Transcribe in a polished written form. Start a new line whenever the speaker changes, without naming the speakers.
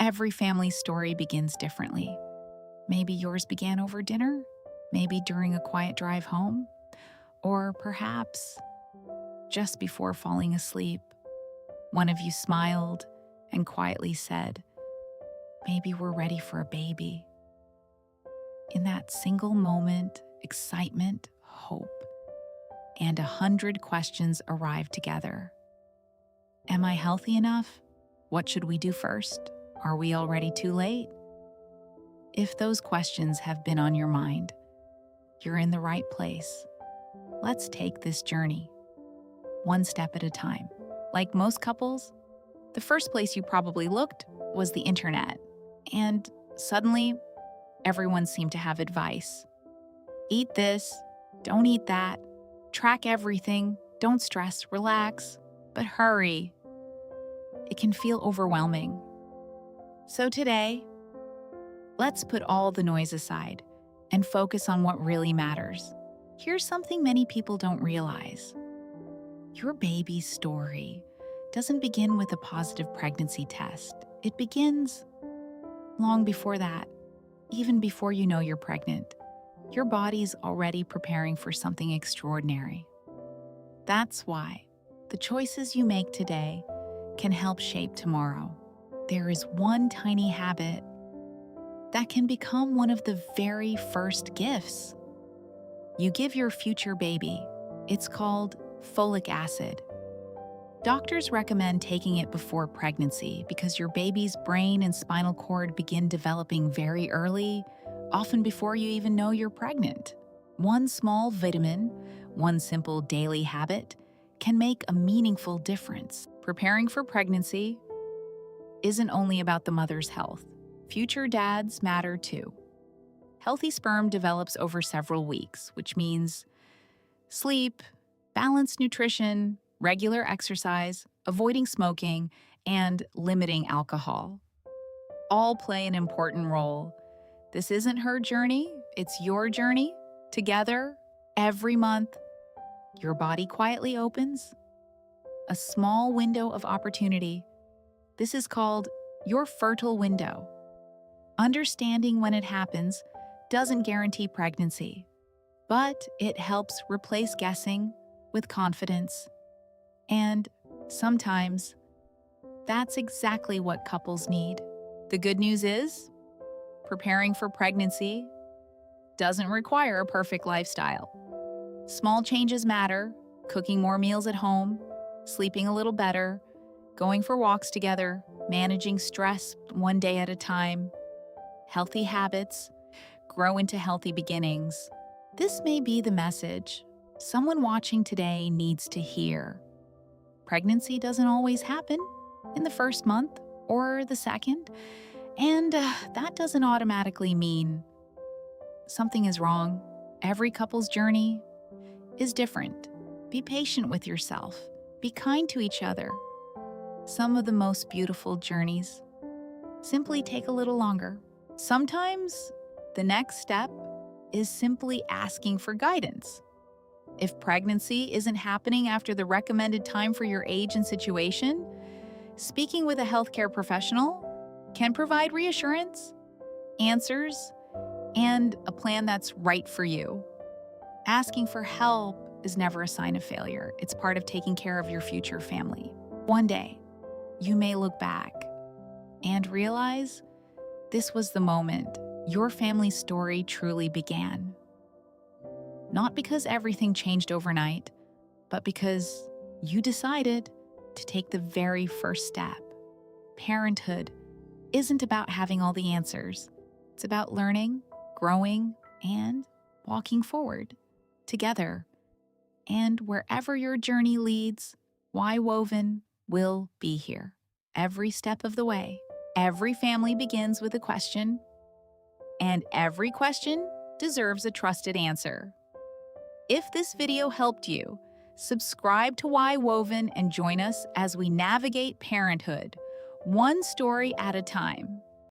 Every family story begins differently. Maybe yours began over dinner, maybe during a quiet drive home, or perhaps just before falling asleep. One of you smiled and quietly said, "Maybe we're ready for a baby." In that single moment, excitement, hope, and 100 questions arrived together. Am I healthy enough? What should we do first? Are we already too late? If those questions have been on your mind, you're in the right place. Let's take this journey, one step at a time. Like most couples, the first place you probably looked was the internet. And suddenly, everyone seemed to have advice. Eat this, don't eat that, track everything, don't stress, relax, but hurry. It can feel overwhelming. So today, let's put all the noise aside and focus on what really matters. Here's something many people don't realize. Your baby's story doesn't begin with a positive pregnancy test. It begins long before that, even before you know you're pregnant. Your body's already preparing for something extraordinary. That's why the choices you make today can help shape tomorrow. There is one tiny habit that can become one of the very first gifts you give your future baby. It's called folic acid. Doctors recommend taking it before pregnancy because your baby's brain and spinal cord begin developing very early, often before you even know you're pregnant. One small vitamin, one simple daily habit, can make a meaningful difference. Preparing for pregnancy isn't only about the mother's health. Future dads matter too. Healthy sperm develops over several weeks, which means sleep, balanced nutrition, regular exercise, avoiding smoking, and limiting alcohol all play an important role. This isn't her journey, it's your journey. Together, every month, your body quietly opens a small window of opportunity. This is called your fertile window. Understanding when it happens doesn't guarantee pregnancy, but it helps replace guessing with confidence. And sometimes, that's exactly what couples need. The good news is, preparing for pregnancy doesn't require a perfect lifestyle. Small changes matter: cooking more meals at home, sleeping a little better, going for walks together, managing stress one day at a time. Healthy habits grow into healthy beginnings. This may be the message someone watching today needs to hear. Pregnancy doesn't always happen in the first month or the second, and that doesn't automatically mean something is wrong. Every couple's journey is different. Be patient with yourself. Be kind to each other. Some of the most beautiful journeys simply take a little longer. Sometimes the next step is simply asking for guidance. If pregnancy isn't happening after the recommended time for your age and situation, speaking with a healthcare professional can provide reassurance, answers, and a plan that's right for you. Asking for help is never a sign of failure. It's part of taking care of your future family. One day, you may look back and realize this was the moment your family's story truly began. Not because everything changed overnight, but because you decided to take the very first step. Parenthood isn't about having all the answers. It's about learning, growing, and walking forward together. And wherever your journey leads, WhyWoven will be here every step of the way. Every family begins with a question, and every question deserves a trusted answer. If this video helped you, subscribe to WhyWoven and join us as we navigate parenthood, one story at a time.